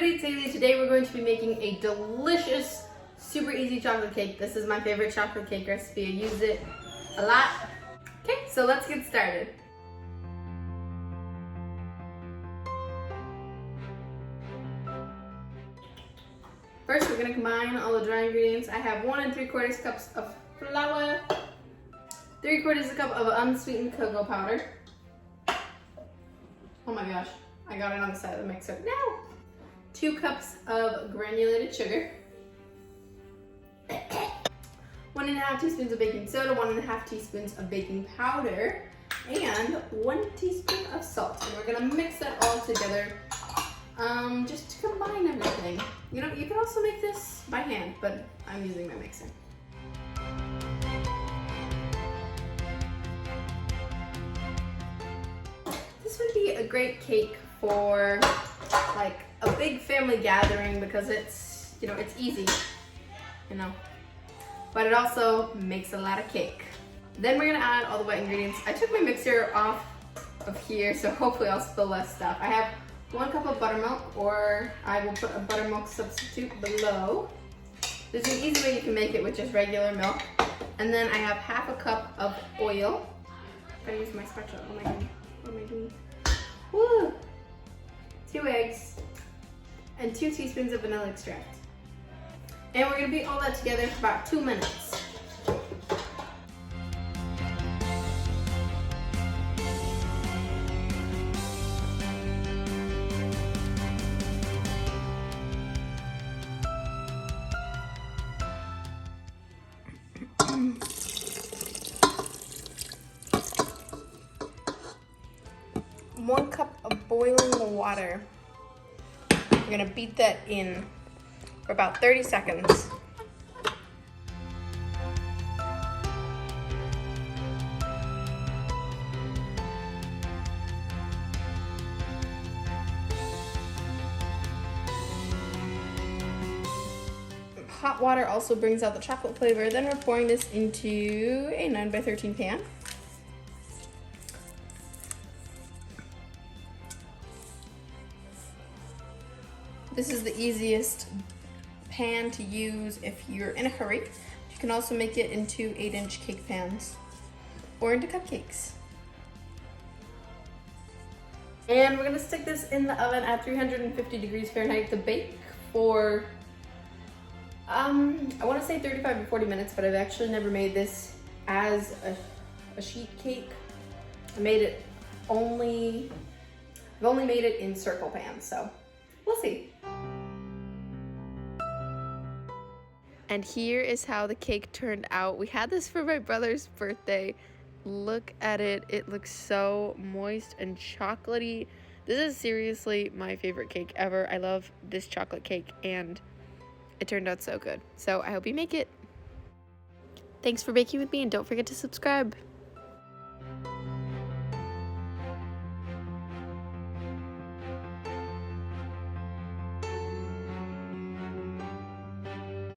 everybody, it's Hailey. Today we're going to be making a delicious, super easy chocolate cake. This is my favorite chocolate cake recipe. I use it a lot. Okay, so let's get started. First, we're gonna combine all the dry ingredients. I have 1 3/4 cups of flour, 3/4 cup of unsweetened cocoa powder. Oh my gosh, I got it on the side of the mixer. No! 2 cups of granulated sugar, 1 1/2 teaspoons of baking soda, 1 1/2 teaspoons of baking powder, and 1 teaspoon of salt. And we're gonna mix that all together just to combine everything. You know, you can also make this by hand, but I'm using my mixer. This would be a great cake for like a big family gathering because it's, you know, it's easy, you know, but it also makes a lot of cake. Then we're gonna add all the wet ingredients. I took my mixer off of here, so hopefully I'll spill less stuff. I have 1 cup of buttermilk, or I will put a buttermilk substitute below. There's an easy way you can make it with just regular milk. And then I have 1/2 cup of oil. I'm gonna use my spatula. Oh my god, what am I doing? Woo! 2 eggs, and 2 teaspoons of vanilla extract. And we're gonna beat all that together for about 2 minutes. One cup of boiling water. We're gonna beat that in for about 30 seconds. Hot water also brings out the chocolate flavor. Then we're pouring this into a 9 by 13 pan. This is the easiest pan to use if you're in a hurry. You can also make it into 8-inch cake pans or into cupcakes. And we're gonna stick this in the oven at 350 degrees Fahrenheit to bake for, I wanna say 35 to 40 minutes, but I've actually never made this as a sheet cake. I've only made it in circle pans, so we'll see. And here is how the cake turned out. We had this for my brother's birthday. Look at it. It looks so moist and chocolatey. This is seriously my favorite cake ever. I love this chocolate cake and it turned out so good. So I hope you make it. Thanks for baking with me and don't forget to subscribe.